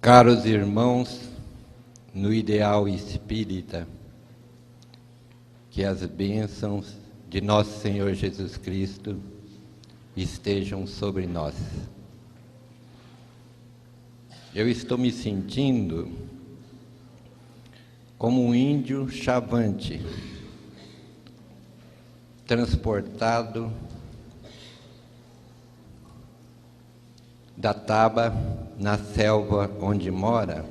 Caros irmãos, no ideal espírita, que as bênçãos de nosso Senhor Jesus Cristo estejam sobre nós. Eu estou me sentindo como um índio chavante, transportado da taba na selva onde mora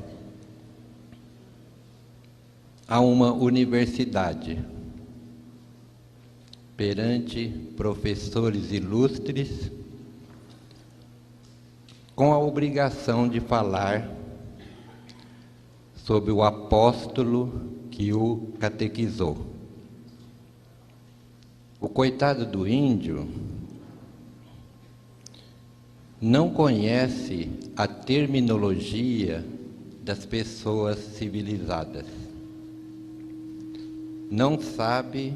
a uma universidade, perante professores ilustres, com a obrigação de falar sobre o apóstolo que o catequizou. O coitado do índio não conhece a terminologia das pessoas civilizadas. Não sabe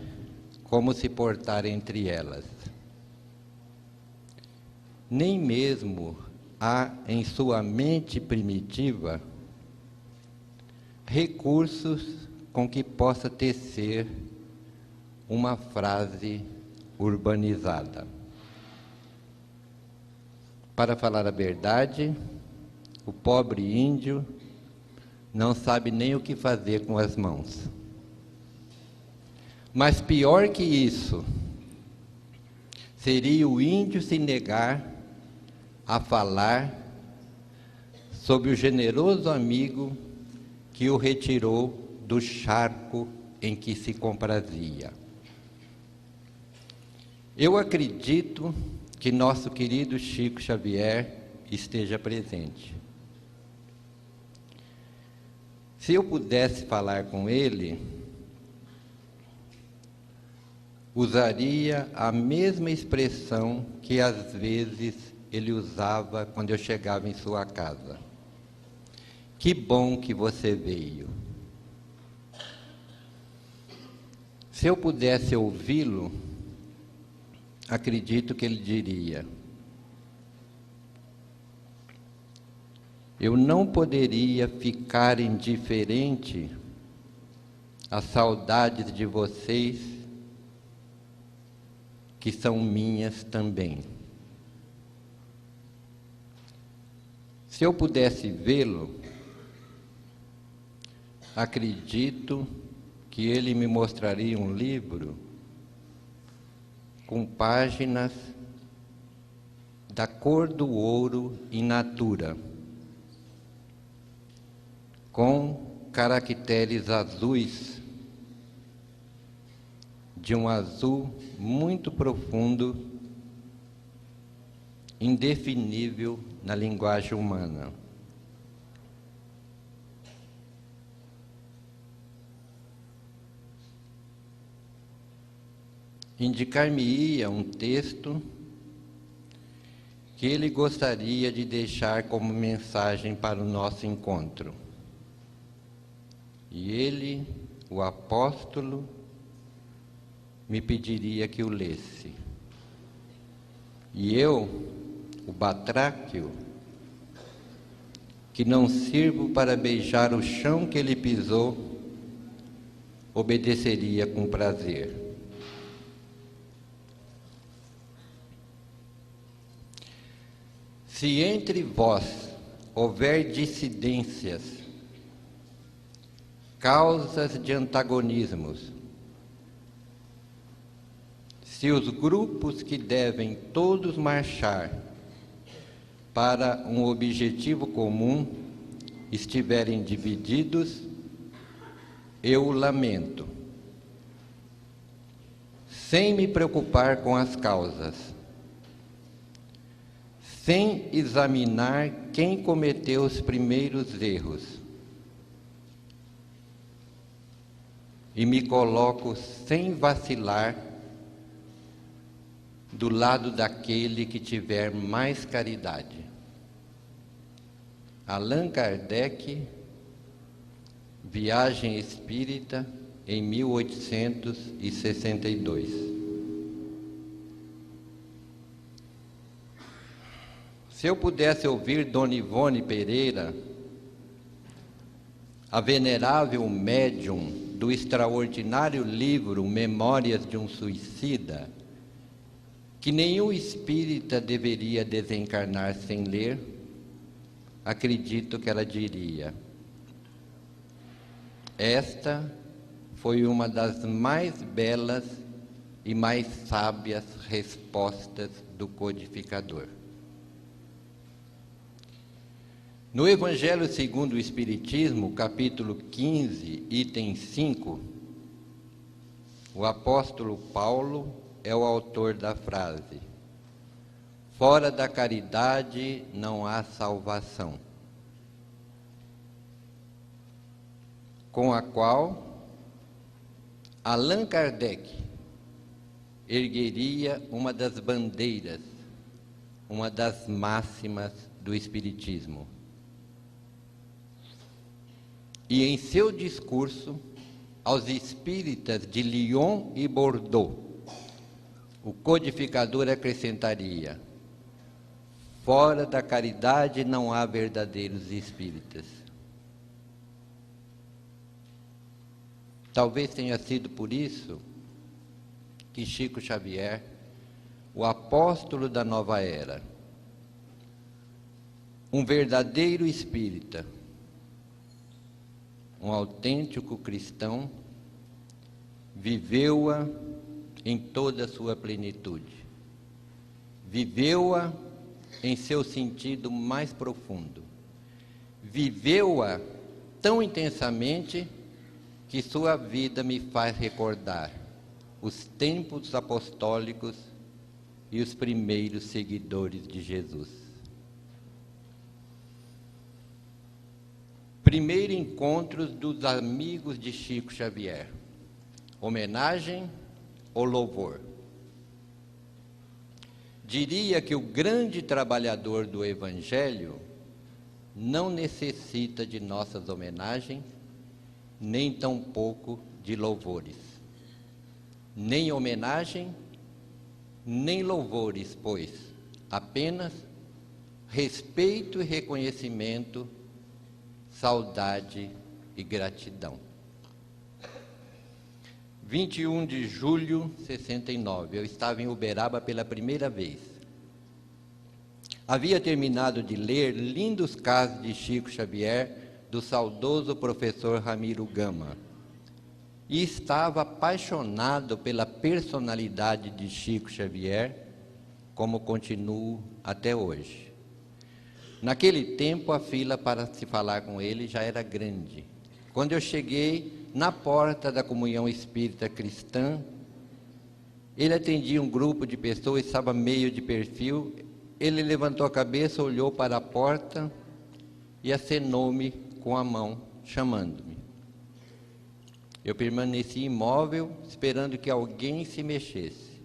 como se portar entre elas. Nem mesmo há em sua mente primitiva recursos com que possa tecer uma frase urbanizada. Para falar a verdade, o pobre índio não sabe nem o que fazer com as mãos. Mas pior que isso, seria o índio se negar a falar sobre o generoso amigo que o retirou do charco em que se comprazia. Eu acredito que nosso querido Chico Xavier esteja presente. Se eu pudesse falar com ele, usaria a mesma expressão que às vezes ele usava quando eu chegava em sua casa. Que bom que você veio. Se eu pudesse ouvi-lo, acredito que ele diria: eu não poderia ficar indiferente às saudades de vocês, que são minhas também. Se eu pudesse vê-lo, acredito que ele me mostraria um livro com páginas da cor do ouro in natura, com caracteres azuis, de um azul muito profundo, indefinível na linguagem humana. Indicar-me-ia um texto que ele gostaria de deixar como mensagem para o nosso encontro. E ele, o apóstolo, me pediria que o lesse. E eu, o batráquio, que não sirvo para beijar o chão que ele pisou, obedeceria com prazer. Se entre vós houver dissidências, causas de antagonismos, se os grupos que devem todos marchar para um objetivo comum estiverem divididos, eu o lamento, sem me preocupar com as causas, sem examinar quem cometeu os primeiros erros, e me coloco sem vacilar do lado daquele que tiver mais caridade. Allan Kardec, Viagem Espírita, em 1862. Se eu pudesse ouvir Dona Ivone Pereira a venerável médium do extraordinário livro Memórias de um Suicida, que nenhum espírita deveria desencarnar sem ler, acredito que ela diria: esta foi uma das mais belas e mais sábias respostas do codificador. No Evangelho segundo o Espiritismo, capítulo 15, item 5, o apóstolo Paulo é o autor da frase: fora da caridade não há salvação, com a qual Allan Kardec ergueria uma das bandeiras, uma das máximas do Espiritismo. E em seu discurso aos espíritas de Lyon e Bordeaux, o codificador acrescentaria: fora da caridade não há verdadeiros espíritas. Talvez tenha sido por isso que Chico Xavier, o apóstolo da nova era, um verdadeiro espírita, um autêntico cristão, viveu-a em toda a sua plenitude, viveu-a em seu sentido mais profundo, viveu-a tão intensamente que sua vida me faz recordar os tempos apostólicos e os primeiros seguidores de Jesus. Primeiro encontro dos amigos de Chico Xavier: homenagem ou louvor? Diria que o grande trabalhador do Evangelho não necessita de nossas homenagens, nem tampouco de louvores. Nem homenagem, nem louvores, pois apenas respeito e reconhecimento, saudade e gratidão. 21 de julho de 69, eu estava em Uberaba pela primeira vez. Havia terminado de ler lindos casos de Chico Xavier, do saudoso professor Ramiro Gama, e estava apaixonado pela personalidade de Chico Xavier, como continuo até hoje. Naquele tempo, a fila para se falar com ele já era grande. Quando eu cheguei na porta da Comunhão Espírita Cristã, ele atendia um grupo de pessoas, estava meio de perfil. Ele levantou a cabeça, olhou para a porta e acenou-me com a mão, chamando-me. Eu permaneci imóvel, esperando que alguém se mexesse.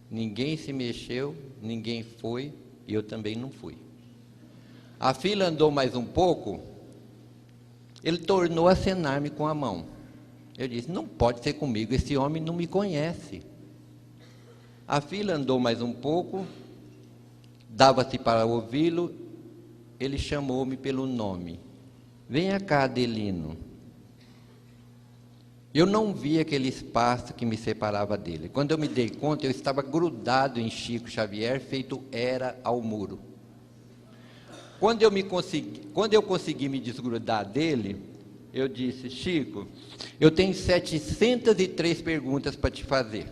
Ninguém se mexeu, ninguém foi, e eu também não fui. A fila andou mais um pouco, ele tornou a acenar-me com a mão. Eu disse: não pode ser comigo, esse homem não me conhece. A fila andou mais um pouco, dava-se para ouvi-lo, ele chamou-me pelo nome: venha cá, Adelino. Eu não vi aquele espaço que me separava dele. Quando eu me dei conta, eu estava grudado em Chico Xavier, feito era ao muro. Quando eu consegui me desgrudar dele, eu disse: Chico, eu tenho 703 perguntas para te fazer.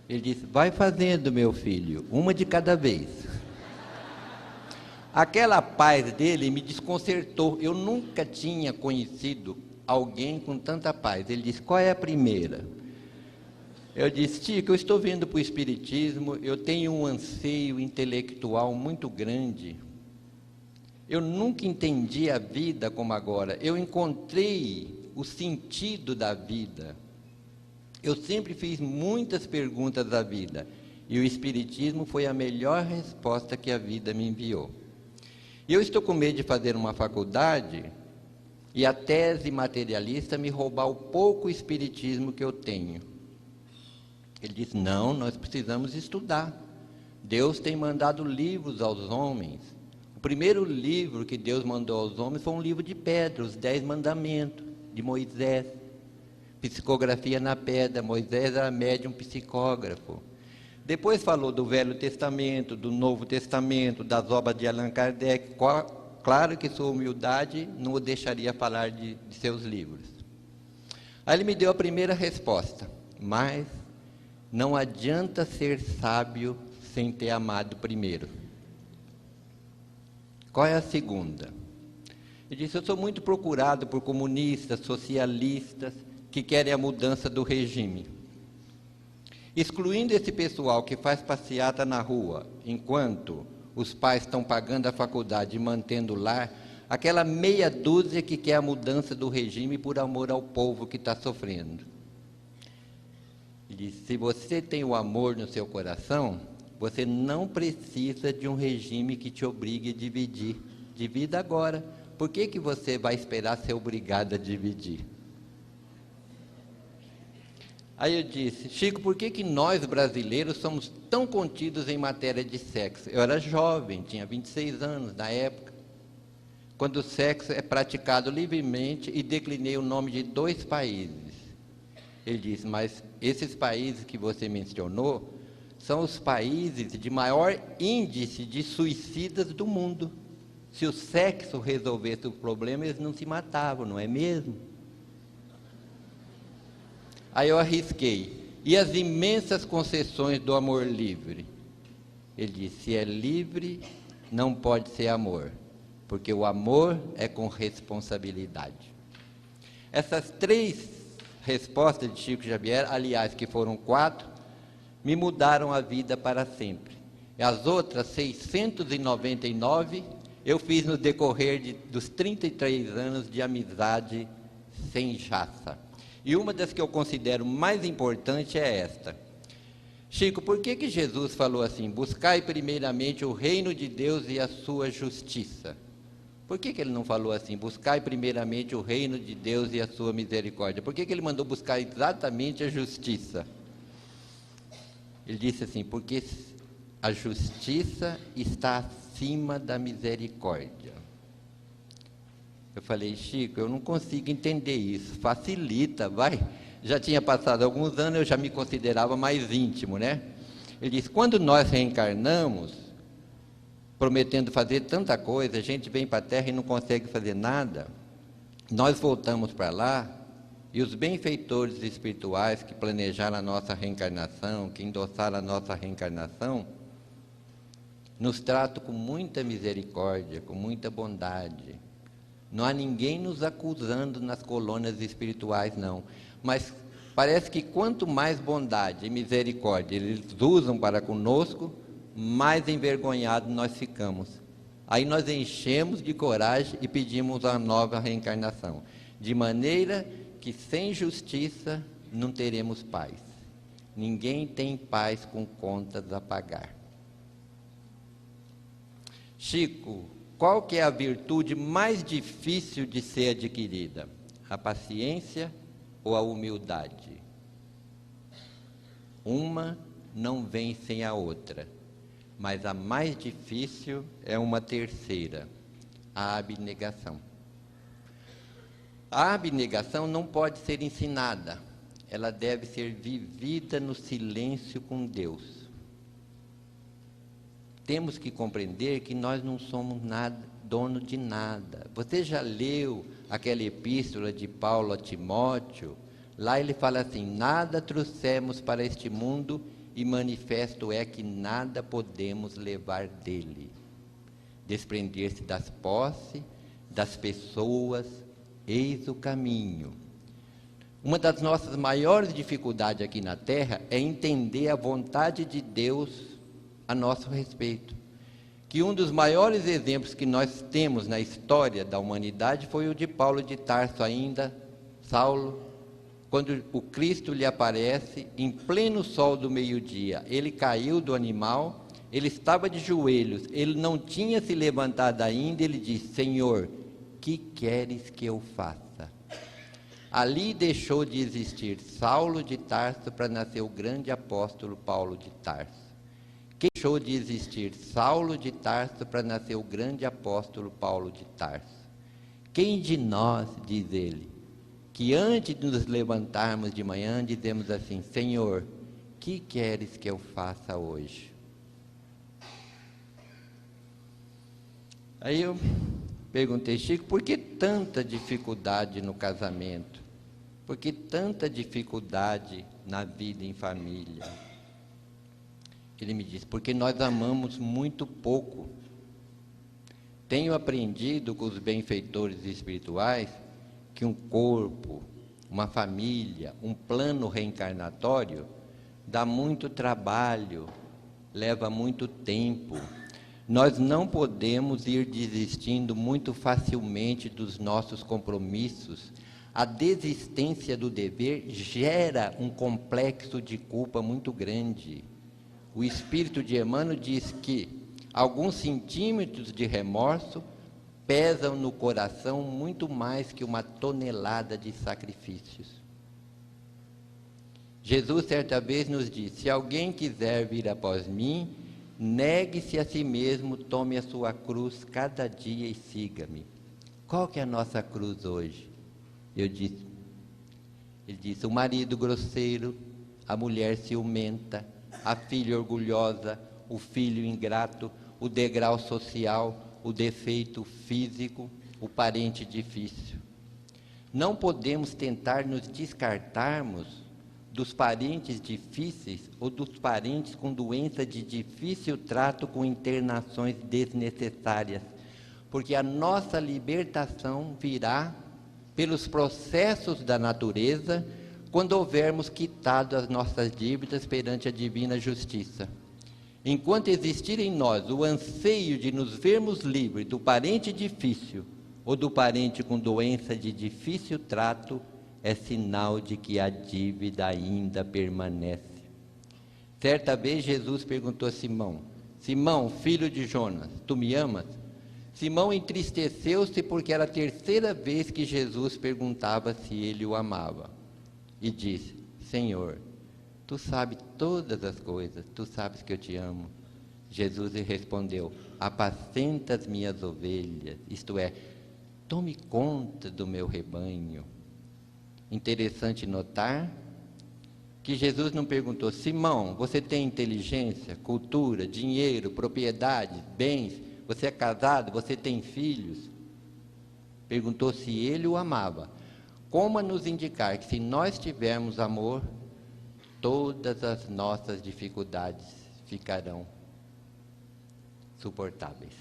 Ele disse: vai fazendo, meu filho, uma de cada vez. Aquela paz dele me desconcertou. Eu nunca tinha conhecido alguém com tanta paz. Ele disse: qual é a primeira? Eu disse: Chico, eu estou vendo para o Espiritismo, eu tenho um anseio intelectual muito grande. Eu nunca entendi a vida como agora. Eu encontrei o sentido da vida. Eu sempre fiz muitas perguntas da vida, e o Espiritismo foi a melhor resposta que a vida me enviou. E eu estou com medo de fazer uma faculdade e a tese materialista me roubar o pouco Espiritismo que eu tenho. Ele disse: não, nós precisamos estudar. Deus tem mandado livros aos homens. O primeiro livro que Deus mandou aos homens foi um livro de pedra, os 10 mandamentos de Moisés. Psicografia na pedra, Moisés era médium psicógrafo. Depois falou do Velho Testamento, do Novo Testamento, das obras de Allan Kardec. Claro que sua humildade não o deixaria falar de seus livros. Aí ele me deu a primeira resposta: mas não adianta ser sábio sem ter amado primeiro. Qual é a segunda? Ele disse: eu sou muito procurado por comunistas, socialistas, que querem a mudança do regime. Excluindo esse pessoal que faz passeata na rua, enquanto os pais estão pagando a faculdade e mantendo o lar, aquela meia dúzia que quer a mudança do regime por amor ao povo que está sofrendo. Ele disse: se você tem o amor no seu coração, você não precisa de um regime que te obrigue a dividir. Divida agora. Por que você vai esperar ser obrigado a dividir? Aí eu disse: Chico, por que nós brasileiros somos tão contidos em matéria de sexo? Eu era jovem, tinha 26 anos na época, quando o sexo é praticado livremente, e declinei o nome de 2 países. Ele disse: mas esses países que você mencionou são os países de maior índice de suicidas do mundo. Se o sexo resolvesse o problema, eles não se matavam, não é mesmo? Aí eu arrisquei: e as imensas concessões do amor livre? Ele disse: se é livre, não pode ser amor, porque o amor é com responsabilidade. Essas 3 respostas de Chico Xavier, aliás, que foram 4, me mudaram a vida para sempre. E as outras 699 eu fiz no decorrer dos 33 anos de amizade sem jaça. E uma das que eu considero mais importante é esta: Chico, por que Jesus falou assim: buscai primeiramente o reino de Deus e a sua justiça? Por que ele não falou assim: buscai primeiramente o reino de Deus e a sua misericórdia? Por que ele mandou buscar exatamente a justiça? Ele disse assim: porque a justiça está acima da misericórdia. Eu falei: Chico, eu não consigo entender isso. Facilita, vai. Já tinha passado alguns anos, eu já me considerava mais íntimo, né? Ele disse: quando nós reencarnamos, prometendo fazer tanta coisa, a gente vem para a Terra e não consegue fazer nada, nós voltamos para lá, e os benfeitores espirituais que planejaram a nossa reencarnação, que endossaram a nossa reencarnação, nos tratam com muita misericórdia, com muita bondade. Não há ninguém nos acusando nas colônias espirituais, não. Mas parece que quanto mais bondade e misericórdia eles usam para conosco, mais envergonhados nós ficamos. Aí nós enchemos de coragem e pedimos a nova reencarnação. De maneira que sem justiça não teremos paz. Ninguém tem paz com contas a pagar. Chico, qual que é a virtude mais difícil de ser adquirida? A paciência ou a humildade? Uma não vem sem a outra, mas a mais difícil é uma terceira: a abnegação. A abnegação não pode ser ensinada, ela deve ser vivida no silêncio com Deus. Temos que compreender que nós não somos nada, dono de nada. Você já leu aquela epístola de Paulo a Timóteo? Lá ele fala assim: nada trouxemos para este mundo, e manifesto é que nada podemos levar dele. Desprender-se das posses, das pessoas, eis o caminho. Uma das nossas maiores dificuldades aqui na Terra é entender a vontade de Deus a nosso respeito. Que um dos maiores exemplos que nós temos na história da humanidade foi o de Paulo de Tarso, ainda Saulo, quando o Cristo lhe aparece em pleno sol do meio-dia. Ele caiu do animal, ele estava de joelhos, ele não tinha se levantado ainda, ele disse: Senhor, que queres que eu faça? Ali deixou de existir Saulo de Tarso para nascer o grande apóstolo Paulo de Tarso. Quem deixou de existir Saulo de Tarso para nascer o grande apóstolo Paulo de Tarso? Quem de nós, diz ele, que antes de nos levantarmos de manhã, dizemos assim: Senhor, que queres que eu faça hoje? Aí eu perguntei: Chico, por que tanta dificuldade no casamento? Por que tanta dificuldade na vida em família? Ele me disse: porque nós amamos muito pouco. Tenho aprendido com os benfeitores espirituais que um corpo, uma família, um plano reencarnatório dá muito trabalho, leva muito tempo. Nós não podemos ir desistindo muito facilmente dos nossos compromissos. A desistência do dever gera um complexo de culpa muito grande. O espírito de Emmanuel diz que alguns centímetros de remorso pesam no coração muito mais que uma tonelada de sacrifícios. Jesus certa vez nos disse: se alguém quiser vir após mim, negue-se a si mesmo, tome a sua cruz cada dia e siga-me. Qual que é a nossa cruz hoje? Ele disse: o marido grosseiro, a mulher ciumenta, a filha orgulhosa, o filho ingrato, o degrau social, o defeito físico, o parente difícil. Não podemos tentar nos descartarmos dos parentes difíceis ou dos parentes com doença de difícil trato, com internações desnecessárias, porque a nossa libertação virá pelos processos da natureza, quando houvermos quitado as nossas dívidas perante a divina justiça. Enquanto existir em nós o anseio de nos vermos livres do parente difícil ou do parente com doença de difícil trato, é sinal de que a dívida ainda permanece. Certa vez Jesus perguntou a Simão: Simão, filho de Jonas, tu me amas? Simão entristeceu-se porque era a terceira vez que Jesus perguntava se ele o amava. E disse: Senhor, tu sabes todas as coisas, tu sabes que eu te amo. Jesus lhe respondeu: apacenta as minhas ovelhas, isto é, tome conta do meu rebanho. Interessante notar que Jesus não perguntou: Simão, você tem inteligência, cultura, dinheiro, propriedades, bens, você é casado, você tem filhos? Perguntou se ele o amava, como a nos indicar que se nós tivermos amor, todas as nossas dificuldades ficarão suportáveis.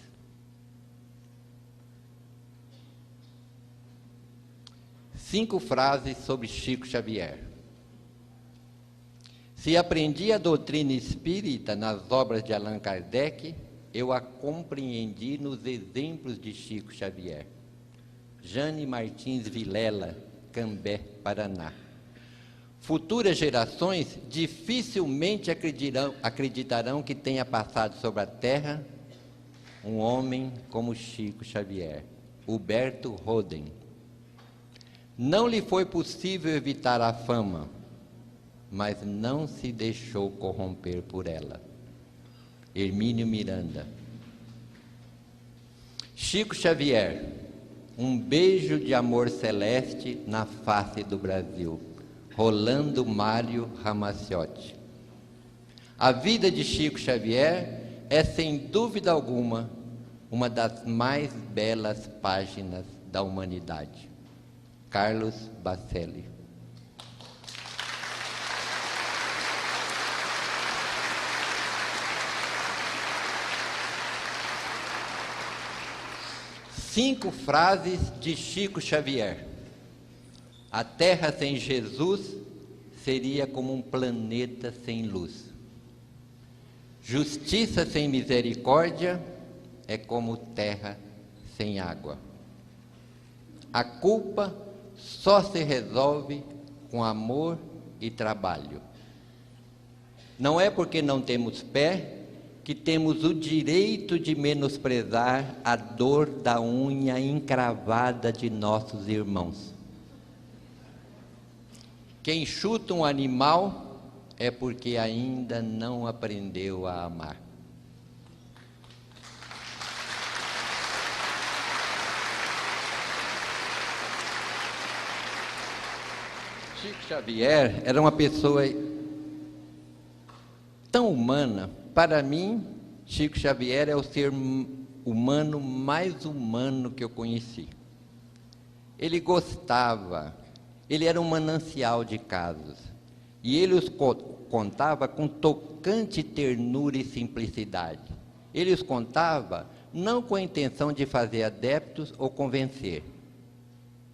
5 frases sobre Chico Xavier. Se aprendi a doutrina espírita nas obras de Allan Kardec, eu a compreendi nos exemplos de Chico Xavier. Jane Martins Vilela, Cambé, Paraná. Futuras gerações dificilmente acreditarão que tenha passado sobre a Terra um homem como Chico Xavier. Huberto Roden. Não lhe foi possível evitar a fama, mas não se deixou corromper por ela. Hermínio Miranda. Chico Xavier, um beijo de amor celeste na face do Brasil. Rolando Mário Ramacciotti. A vida de Chico Xavier é, sem dúvida alguma, uma das mais belas páginas da humanidade. Carlos Bacelli. Cinco frases de Chico Xavier. A Terra sem Jesus seria como um planeta sem luz. Justiça sem misericórdia é como terra sem água. A culpa só se resolve com amor e trabalho. Não é porque não temos pé que temos o direito de menosprezar a dor da unha encravada de nossos irmãos. Quem chuta um animal é porque ainda não aprendeu a amar. Chico Xavier era uma pessoa tão humana. Para mim, Chico Xavier é o ser humano mais humano que eu conheci. Ele gostava, ele era um manancial de casos, e ele os contava com tocante ternura e simplicidade. Ele os contava não com a intenção de fazer adeptos ou convencer.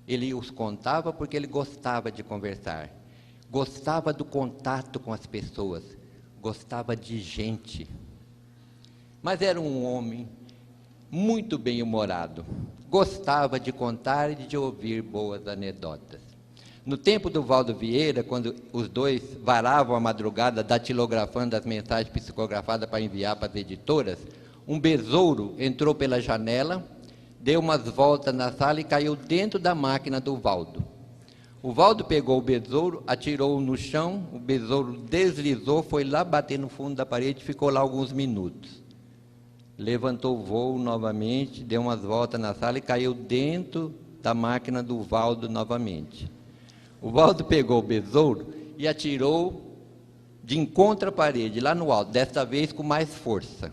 Ele os contava porque ele gostava de conversar, gostava do contato com as pessoas, gostava de gente. Mas era um homem muito bem-humorado, gostava de contar e de ouvir boas anedotas. No tempo do Valdo Vieira, quando os dois varavam a madrugada datilografando as mensagens psicografadas para enviar para as editoras, um besouro entrou pela janela, deu umas voltas na sala e caiu dentro da máquina do Valdo. O Valdo pegou o besouro, atirou-o no chão, o besouro deslizou, foi lá bater no fundo da parede e ficou lá alguns minutos. Levantou o voo novamente, deu umas voltas na sala e caiu dentro da máquina do Valdo novamente. O Valdo pegou o besouro e atirou de encontro à parede, lá no alto, desta vez com mais força.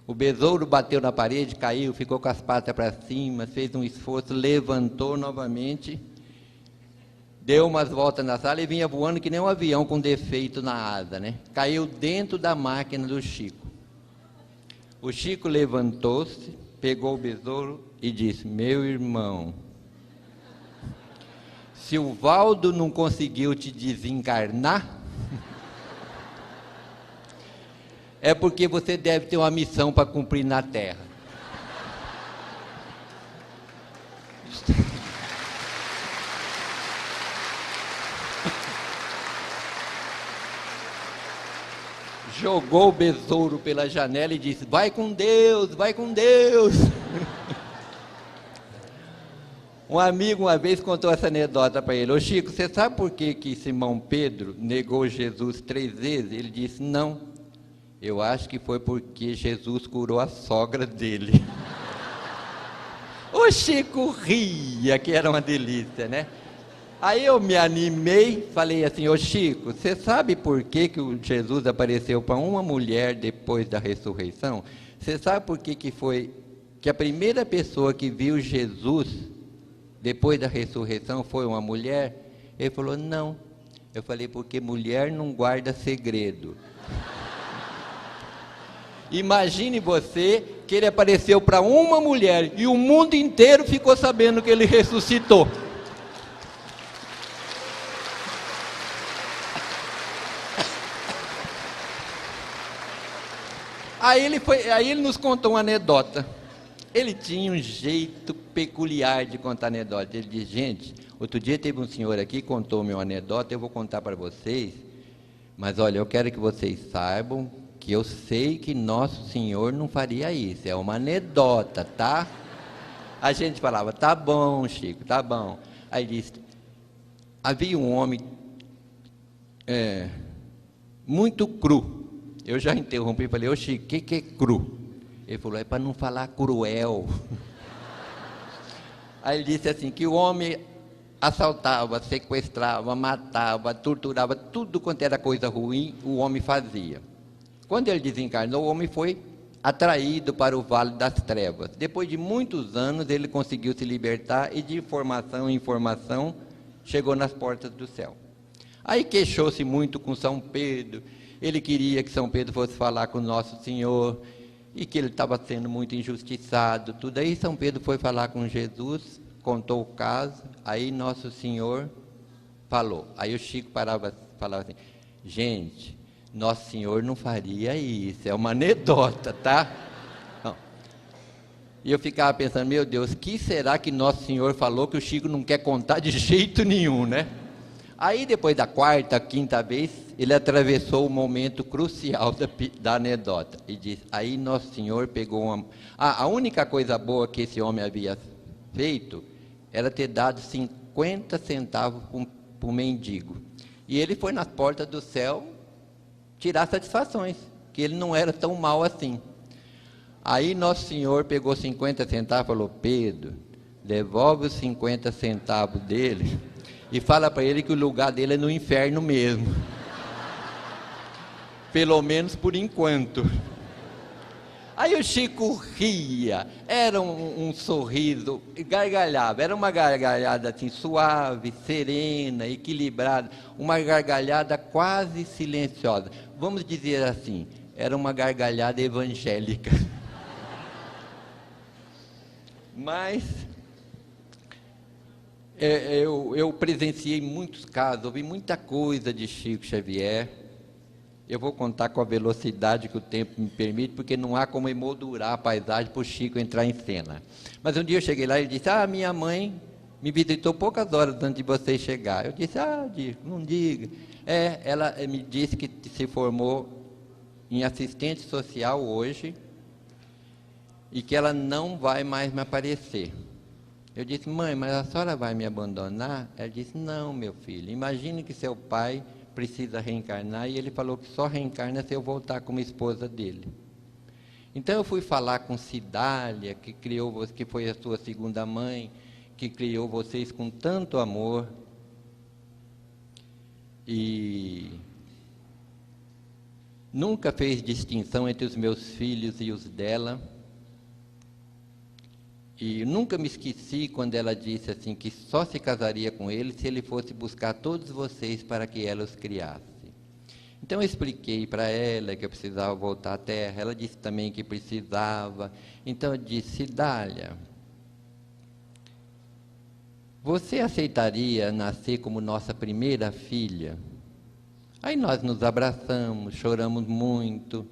O besouro bateu na parede, caiu, ficou com as patas para cima, fez um esforço, levantou novamente, deu umas voltas na sala e vinha voando que nem um avião com defeito na asa, né? Caiu dentro da máquina do Chico. O Chico levantou-se, pegou o besouro e disse: meu irmão, se o Valdo não conseguiu te desencarnar, é porque você deve ter uma missão para cumprir na Terra. Jogou o besouro pela janela e disse: vai com Deus, vai com Deus. Um amigo uma vez contou essa anedota para ele: ô Chico, você sabe por que Simão Pedro negou Jesus 3 vezes? Ele disse: não, eu acho que foi porque Jesus curou a sogra dele. O Chico ria, que era uma delícia, né? Aí eu me animei, falei assim: ô Chico, você sabe por que o Jesus apareceu para uma mulher depois da ressurreição? Você sabe por que foi que a primeira pessoa que viu Jesus depois da ressurreição foi uma mulher? Ele falou: não. Eu falei: porque mulher não guarda segredo. Imagine você que ele apareceu para uma mulher e o mundo inteiro ficou sabendo que ele ressuscitou. Aí ele nos contou uma anedota. Ele tinha um jeito peculiar de contar anedota. Ele disse: gente, outro dia teve um senhor aqui, contou-me uma anedota, eu vou contar para vocês, mas olha, eu quero que vocês saibam que eu sei que Nosso Senhor não faria isso, é uma anedota, tá? A gente falava: tá bom, Chico, tá bom. Aí disse: havia um homem muito cru. Eu já interrompi e falei: ô Chico, o que é cru? Ele falou: é para não falar cruel. Aí ele disse assim, que o homem assaltava, sequestrava, matava, torturava, tudo quanto era coisa ruim, o homem fazia. Quando ele desencarnou, o homem foi atraído para o Vale das Trevas. Depois de muitos anos, ele conseguiu se libertar e de informação em informação, chegou nas portas do céu. Aí queixou-se muito com São Pedro. Ele queria que São Pedro fosse falar com Nosso Senhor e que ele estava sendo muito injustiçado, tudo. Aí São Pedro foi falar com Jesus, contou o caso, aí Nosso Senhor falou. Aí o Chico falava assim: gente, Nosso Senhor não faria isso, é uma anedota, tá? Não. E eu ficava pensando: meu Deus, que será que Nosso Senhor falou que o Chico não quer contar de jeito nenhum, né? Aí depois da quarta, quinta vez, ele atravessou o momento crucial da anedota e disse: aí Nosso Senhor pegou uma... a única coisa boa que esse homem havia feito era ter dado 50 centavos para um mendigo. E ele foi nas portas do céu tirar satisfações, que ele não era tão mal assim. Aí Nosso Senhor pegou 50 centavos e falou: Pedro, devolve os 50 centavos dele e fala para ele que o lugar dele é no inferno mesmo. Pelo menos por enquanto. Aí o Chico ria, era um sorriso, gargalhava, era uma gargalhada assim, suave, serena, equilibrada, uma gargalhada quase silenciosa. Vamos dizer assim, era uma gargalhada evangélica. Mas eu presenciei muitos casos, ouvi muita coisa de Chico Xavier. Eu vou contar com a velocidade que o tempo me permite, porque não há como emoldurar a paisagem para o Chico entrar em cena. Mas um dia eu cheguei lá e ele disse: minha mãe me visitou poucas horas antes de você chegar. Eu disse: não diga. Ela me disse que se formou em assistente social hoje e que ela não vai mais me aparecer. Eu disse: mãe, mas a senhora vai me abandonar? Ela disse: não, meu filho, imagine que seu pai precisa reencarnar, e ele falou que só reencarna se eu voltar como esposa dele. Então eu fui falar com Cidália, que foi a sua segunda mãe, que criou vocês com tanto amor, e nunca fez distinção entre os meus filhos e os dela. E nunca me esqueci quando ela disse assim, que só se casaria com ele se ele fosse buscar todos vocês para que ela os criasse. Então eu expliquei para ela que eu precisava voltar à Terra, ela disse também que precisava. Então eu disse: Cidália, você aceitaria nascer como nossa primeira filha? Aí nós nos abraçamos, choramos muito,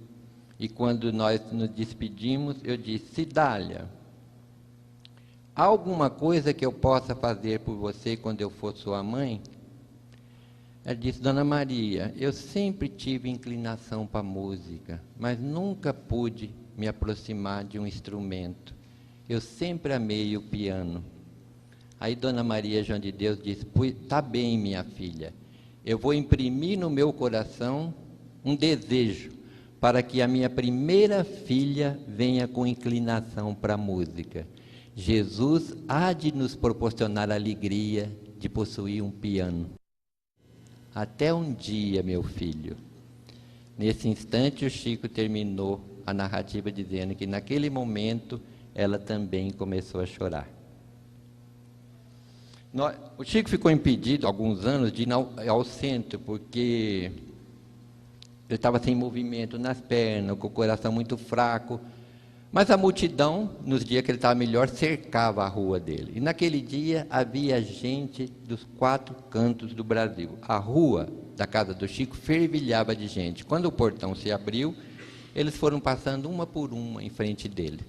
e quando nós nos despedimos, eu disse: Cidália, há alguma coisa que eu possa fazer por você quando eu for sua mãe? Ela disse: Dona Maria, eu sempre tive inclinação para a música, mas nunca pude me aproximar de um instrumento. Eu sempre amei o piano. Aí Dona Maria João de Deus disse: tá bem, minha filha, eu vou imprimir no meu coração um desejo para que a minha primeira filha venha com inclinação para a música. Jesus há de nos proporcionar a alegria de possuir um piano. Até um dia, meu filho. Nesse instante, o Chico terminou a narrativa dizendo que naquele momento ela também começou a chorar. O Chico ficou impedido, há alguns anos, de ir ao centro, porque ele estava sem movimento nas pernas, com o coração muito fraco. Mas a multidão, nos dias que ele estava melhor, cercava a rua dele. E naquele dia havia gente dos 4 cantos do Brasil. A rua da casa do Chico fervilhava de gente. Quando o portão se abriu, eles foram passando uma por uma em frente dele.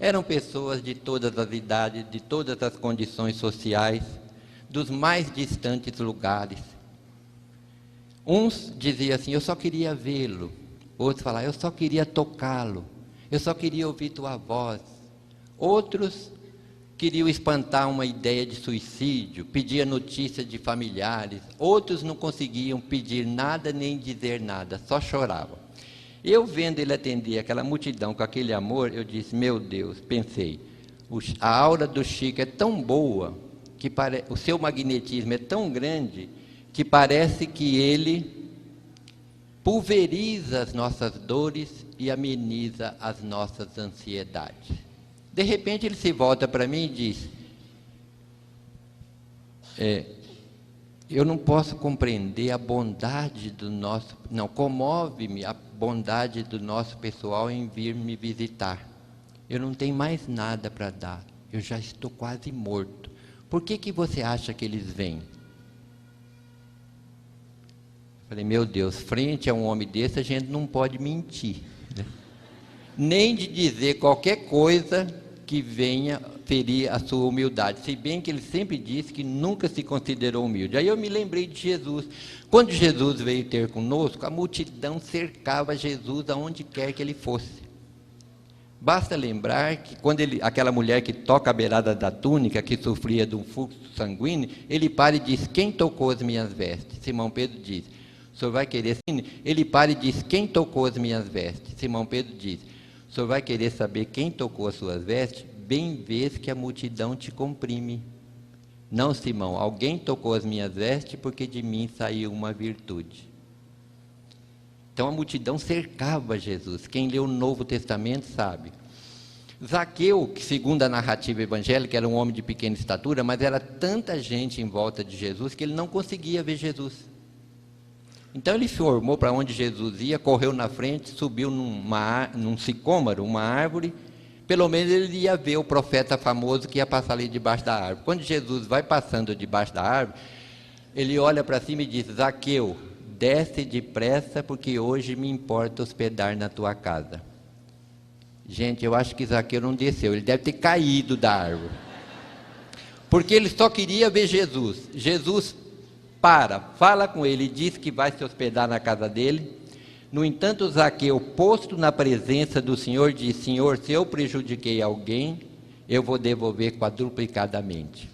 Eram pessoas de todas as idades, de todas as condições sociais, dos mais distantes lugares. Uns diziam assim: eu só queria vê-lo. Outros falavam: eu só queria tocá-lo. Eu só queria ouvir tua voz. Outros queriam espantar uma ideia de suicídio, pediam notícias de familiares. Outros não conseguiam pedir nada nem dizer nada, só choravam. Eu vendo ele atender aquela multidão com aquele amor, eu disse: meu Deus, pensei, a aura do Chico é tão boa, o seu magnetismo é tão grande, que parece que ele pulveriza as nossas dores e ameniza as nossas ansiedades. De repente ele se volta para mim e diz: eu não posso compreender a bondade do nosso... Não, comove-me a bondade do nosso pessoal em vir me visitar. Eu não tenho mais nada para dar, eu já estou quase morto. Por que você acha que eles vêm? Falei: meu Deus, frente a um homem desse, a gente não pode mentir, né? Nem de dizer qualquer coisa que venha ferir a sua humildade, se bem que ele sempre disse que nunca se considerou humilde. Aí eu me lembrei de Jesus. Quando Jesus veio ter conosco, a multidão cercava Jesus aonde quer que ele fosse. Basta lembrar que quando aquela mulher que toca a beirada da túnica, que sofria de um fluxo sanguíneo, ele para e diz: quem tocou as minhas vestes? Simão Pedro diz: o senhor vai querer... Ele para e diz: quem tocou as minhas vestes? Simão Pedro diz: o senhor vai querer saber quem tocou as suas vestes? Bem vês que a multidão te comprime. Não, Simão, alguém tocou as minhas vestes, porque de mim saiu uma virtude. Então a multidão cercava Jesus. Quem leu o Novo Testamento sabe. Zaqueu, que segundo a narrativa evangélica era um homem de pequena estatura, mas era tanta gente em volta de Jesus que ele não conseguia ver Jesus. Então ele formou para onde Jesus ia, correu na frente, subiu num sicômoro, uma árvore. Pelo menos ele ia ver o profeta famoso que ia passar ali debaixo da árvore. Quando Jesus vai passando debaixo da árvore, ele olha para cima e diz: Zaqueu, desce depressa, porque hoje me importa hospedar na tua casa. Gente, eu acho que Zaqueu não desceu, ele deve ter caído da árvore. Porque ele só queria ver Jesus. Jesus fala com ele e diz que vai se hospedar na casa dele. No entanto, Zaqueu, posto na presença do Senhor, diz: Senhor, se eu prejudiquei alguém, eu vou devolver quadruplicadamente.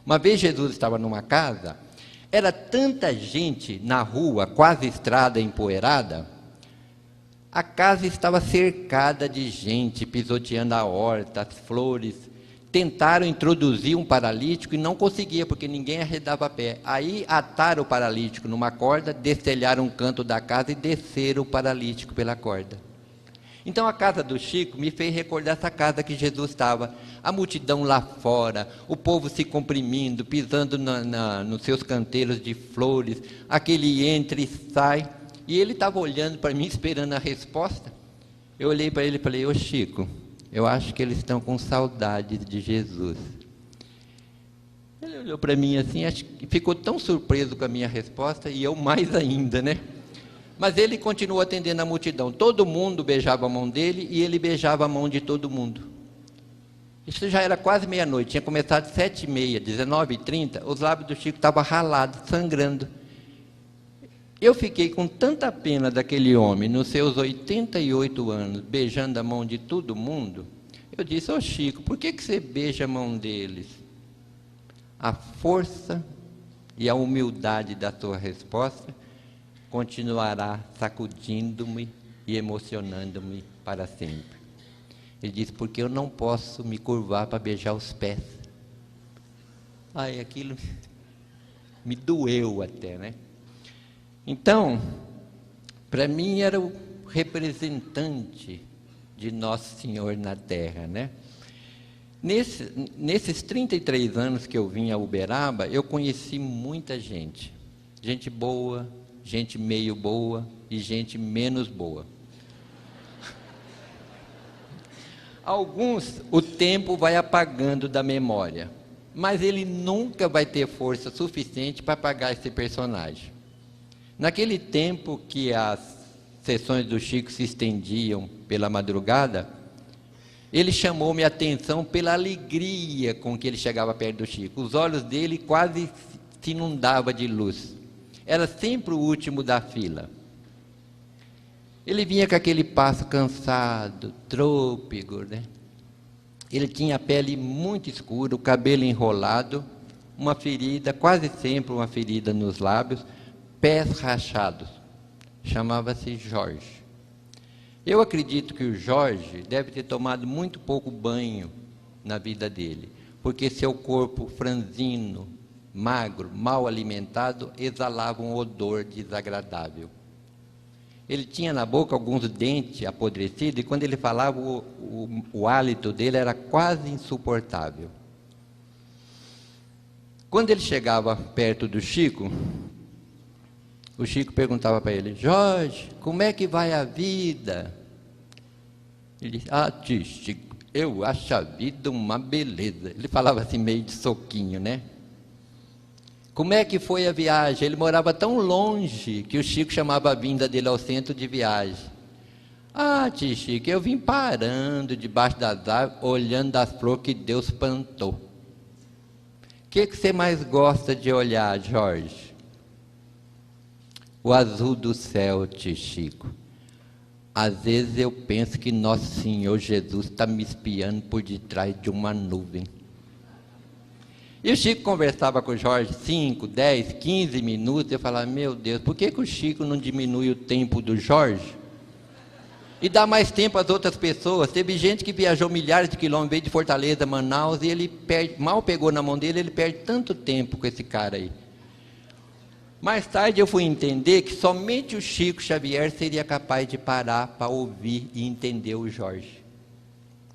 Uma vez Jesus estava numa casa, era tanta gente na rua, quase estrada empoeirada, a casa estava cercada de gente, pisoteando a horta, as flores. Tentaram introduzir um paralítico e não conseguia, porque ninguém arredava pé. Aí ataram o paralítico numa corda, destelharam um canto da casa e desceram o paralítico pela corda. Então a casa do Chico me fez recordar essa casa que Jesus estava. A multidão lá fora, o povo se comprimindo, pisando nos seus canteiros de flores, aquele entra e sai. E ele estava olhando para mim, esperando a resposta. Eu olhei para ele e falei: ô Chico, eu acho que eles estão com saudade de Jesus. Ele olhou para mim assim, acho que ficou tão surpreso com a minha resposta, e eu mais ainda, né? Mas ele continuou atendendo a multidão. Todo mundo beijava a mão dele e ele beijava a mão de todo mundo. Isso já era quase meia-noite, tinha começado 7h30, 19h30, os lábios do Chico estavam ralados, sangrando. Eu fiquei com tanta pena daquele homem, nos seus 88 anos, beijando a mão de todo mundo. Eu disse: ô Chico, por que você beija a mão deles? A força e a humildade da sua resposta continuará sacudindo-me e emocionando-me para sempre. Ele disse: porque eu não posso me curvar para beijar os pés. Ai, aquilo me doeu até, né? Então, para mim era o representante de Nosso Senhor na Terra, né? Nesses 33 anos que eu vim a Uberaba, eu conheci muita gente. Gente boa, gente meio boa e gente menos boa. Alguns o tempo vai apagando da memória, mas ele nunca vai ter força suficiente para apagar esse personagem. Naquele tempo que as sessões do Chico se estendiam pela madrugada, ele chamou minha atenção pela alegria com que ele chegava perto do Chico. Os olhos dele quase se inundavam de luz. Era sempre o último da fila. Ele vinha com aquele passo cansado, trôpego, né? Ele tinha a pele muito escura, o cabelo enrolado, uma ferida, quase sempre uma ferida nos lábios, pés rachados. Chamava-se Jorge. Eu acredito que o Jorge deve ter tomado muito pouco banho na vida dele, porque seu corpo franzino, magro, mal alimentado, exalava um odor desagradável. Ele tinha na boca alguns dentes apodrecidos, e quando ele falava, o hálito dele era quase insuportável. Quando ele chegava perto do Chico, o Chico perguntava para ele: Jorge, como é que vai a vida? Ele disse: tio Chico, eu acho a vida uma beleza. Ele falava assim meio de soquinho, né? Como é que foi a viagem? Ele morava tão longe que o Chico chamava a vinda dele ao centro de viagem. Tio Chico, eu vim parando debaixo das árvores, olhando as flores que Deus plantou. O que você mais gosta de olhar, Jorge? O azul do céu, tio Chico. Às vezes eu penso que Nosso Senhor Jesus está me espiando por detrás de uma nuvem. E o Chico conversava com o Jorge 5, 10, 15 minutos. Eu falava: meu Deus, por que o Chico não diminui o tempo do Jorge? e dar mais tempo às outras pessoas. Teve gente que viajou milhares de quilômetros, veio de Fortaleza, Manaus, e ele mal pegou na mão dele, ele perde tanto tempo com esse cara aí. Mais tarde eu fui entender que somente o Chico Xavier seria capaz de parar para ouvir e entender o Jorge.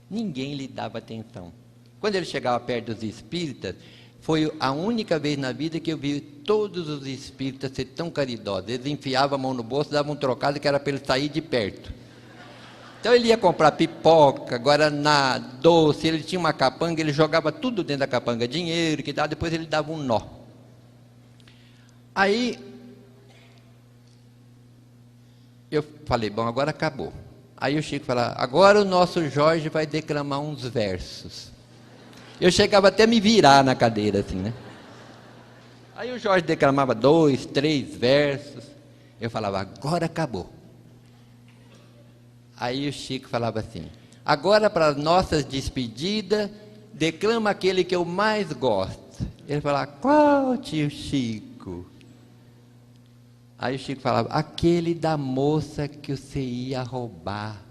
Ninguém lhe dava atenção. Quando ele chegava perto dos espíritas, foi a única vez na vida que eu vi todos os espíritas ser tão caridosos. Eles enfiavam a mão no bolso, davam um trocado que era para ele sair de perto. Então ele ia comprar pipoca, guaraná, doce, ele tinha uma capanga, ele jogava tudo dentro da capanga, dinheiro, que dava, depois ele dava um nó. Aí, eu falei, bom, agora acabou. Aí o Chico falava, agora o nosso Jorge vai declamar uns versos. Eu chegava até a me virar na cadeira, assim, né? Aí o Jorge declamava 2, 3 versos. Eu falava, agora acabou. Aí o Chico falava assim, agora para as nossas despedidas, declama aquele que eu mais gosto. Ele falava, qual, tio Chico? Aí o Chico falava, aquele da moça que você ia roubar.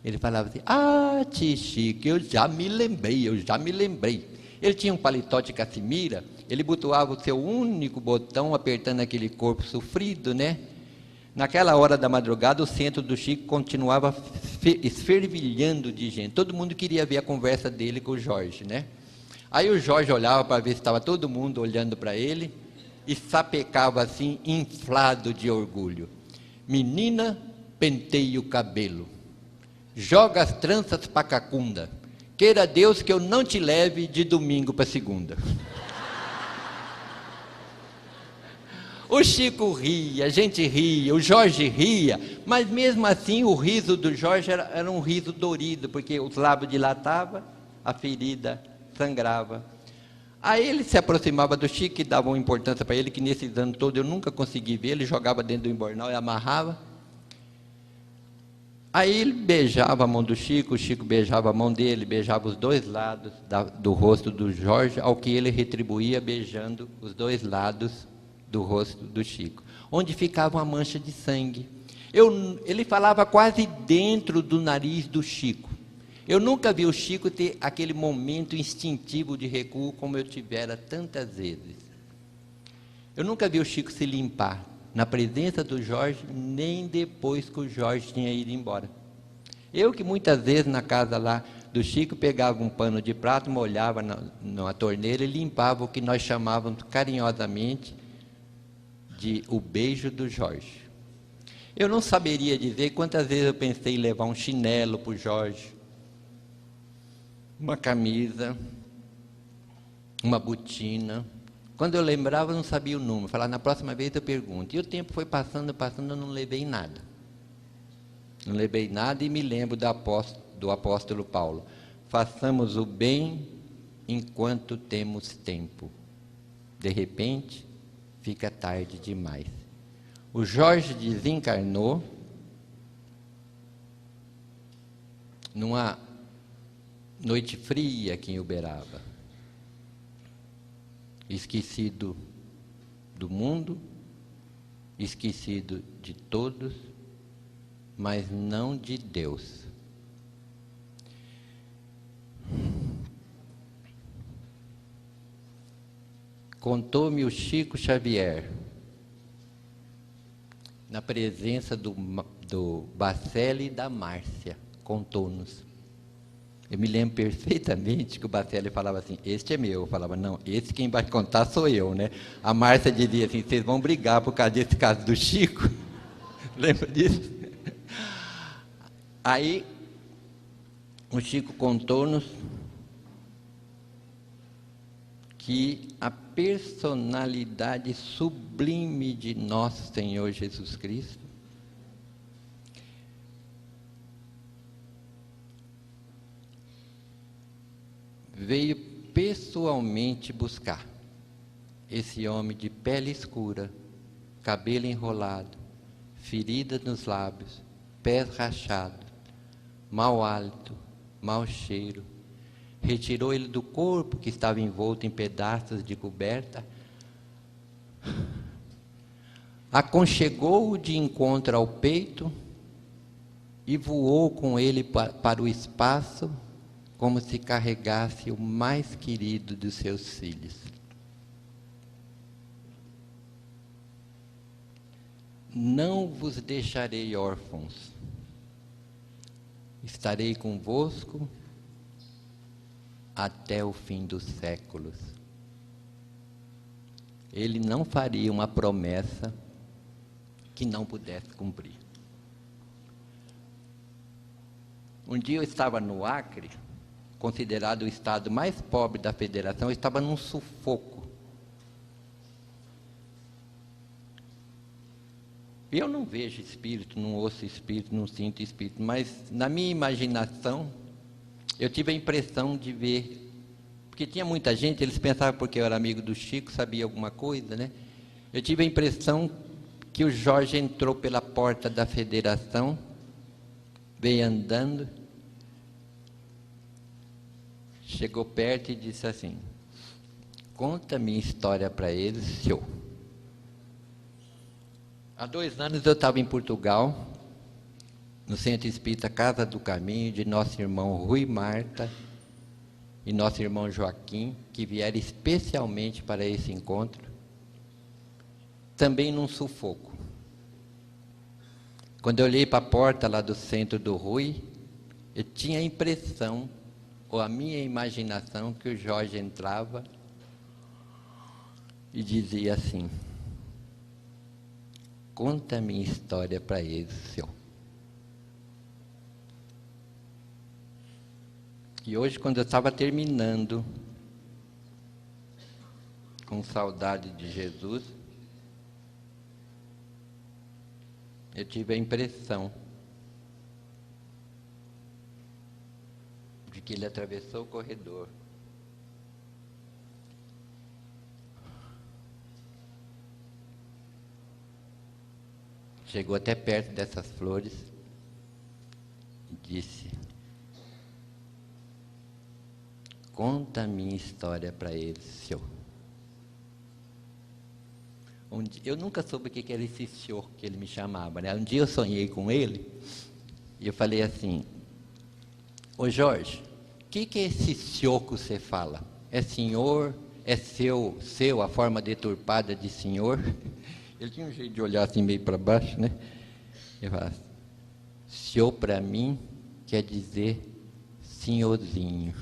Ele falava assim, ah, tio Chico, eu já me lembrei. Ele tinha um paletó de casimira, ele botoava o seu único botão, apertando aquele corpo sofrido, né? Naquela hora da madrugada, o centro do Chico continuava esfervilhando de gente. Todo mundo queria ver a conversa dele com o Jorge, né? Aí o Jorge olhava para ver se estava todo mundo olhando para ele, e sapecava assim, inflado de orgulho. Menina, penteie o cabelo, joga as tranças para cacunda, queira Deus que eu não te leve de domingo para segunda. O Chico ria, a gente ria, o Jorge ria, mas mesmo assim o riso do Jorge era um riso dorido, porque os lábios dilatavam, a ferida sangrava. Aí ele se aproximava do Chico e dava uma importância para ele, que nesses anos todos eu nunca consegui ver, ele jogava dentro do embornal e amarrava. Aí ele beijava a mão do Chico, o Chico beijava a mão dele, beijava os dois lados do rosto do Jorge, ao que ele retribuía beijando os dois lados do rosto do Chico, onde ficava uma mancha de sangue. Ele falava quase dentro do nariz do Chico. Eu nunca vi o Chico ter aquele momento instintivo de recuo como eu tivera tantas vezes. Eu nunca vi o Chico se limpar na presença do Jorge, nem depois que o Jorge tinha ido embora. Eu que muitas vezes na casa lá do Chico pegava um pano de prato, molhava na torneira e limpava o que nós chamávamos carinhosamente de o beijo do Jorge. Eu não saberia dizer quantas vezes eu pensei em levar um chinelo para o Jorge, uma camisa, uma botina. Quando eu lembrava, eu não sabia o número. Falava, na próxima vez eu pergunto. E o tempo foi passando, eu não levei nada. Não levei nada e me lembro do apóstolo Paulo. Façamos o bem enquanto temos tempo. De repente, fica tarde demais. O Jorge desencarnou numa noite fria aqui em Uberaba, esquecido do mundo, esquecido de todos, mas não de Deus. Contou-me o Chico Xavier, na presença do Bacelli e da Márcia, contou-nos. Eu me lembro perfeitamente que o Bacelli falava assim, este é meu. Eu falava, não, esse quem vai contar sou eu, né? A Márcia dizia assim, vocês vão brigar por causa desse caso do Chico? Lembra disso? Aí, o Chico contou-nos que a personalidade sublime de nosso Senhor Jesus Cristo veio pessoalmente buscar esse homem de pele escura, cabelo enrolado, feridas nos lábios, pés rachados, mau hálito, mau cheiro. Retirou ele do corpo que estava envolto em pedaços de coberta, aconchegou-o de encontro ao peito e voou com ele para o espaço, como se carregasse o mais querido dos seus filhos. Não vos deixarei órfãos, estarei convosco até o fim dos séculos. Ele não faria uma promessa que não pudesse cumprir. Um dia eu estava no Acre, considerado o estado mais pobre da federação, eu estava num sufoco. Eu não vejo espírito, não ouço espírito, não sinto espírito, mas na minha imaginação, eu tive a impressão de ver, porque tinha muita gente, eles pensavam porque eu era amigo do Chico, sabia alguma coisa, né? Eu tive a impressão que o Jorge entrou pela porta da federação, veio andando, chegou perto e disse assim: conta minha história para eles, senhor. Há 2 anos eu estava em Portugal, no Centro Espírita Casa do Caminho, de nosso irmão Rui Marta e nosso irmão Joaquim, que vieram especialmente para esse encontro, também num sufoco. Quando eu olhei para a porta lá do centro do Rui, eu tinha a impressão, ou a minha imaginação, que o Jorge entrava e dizia assim: conta a minha história para eles, senhor. E hoje, quando eu estava terminando, com saudade de Jesus, eu tive a impressão de que ele atravessou o corredor, chegou até perto dessas flores e disse: conta a minha história para eles, senhor. Eu nunca soube o que era esse senhor que ele me chamava, né? Um dia eu sonhei com ele e eu falei assim: ô Jorge, o que é esse senhor que você fala? É senhor? É seu, a forma deturpada de senhor? Ele tinha um jeito de olhar assim meio para baixo, né? Ele falava: senhor para mim quer dizer senhorzinho.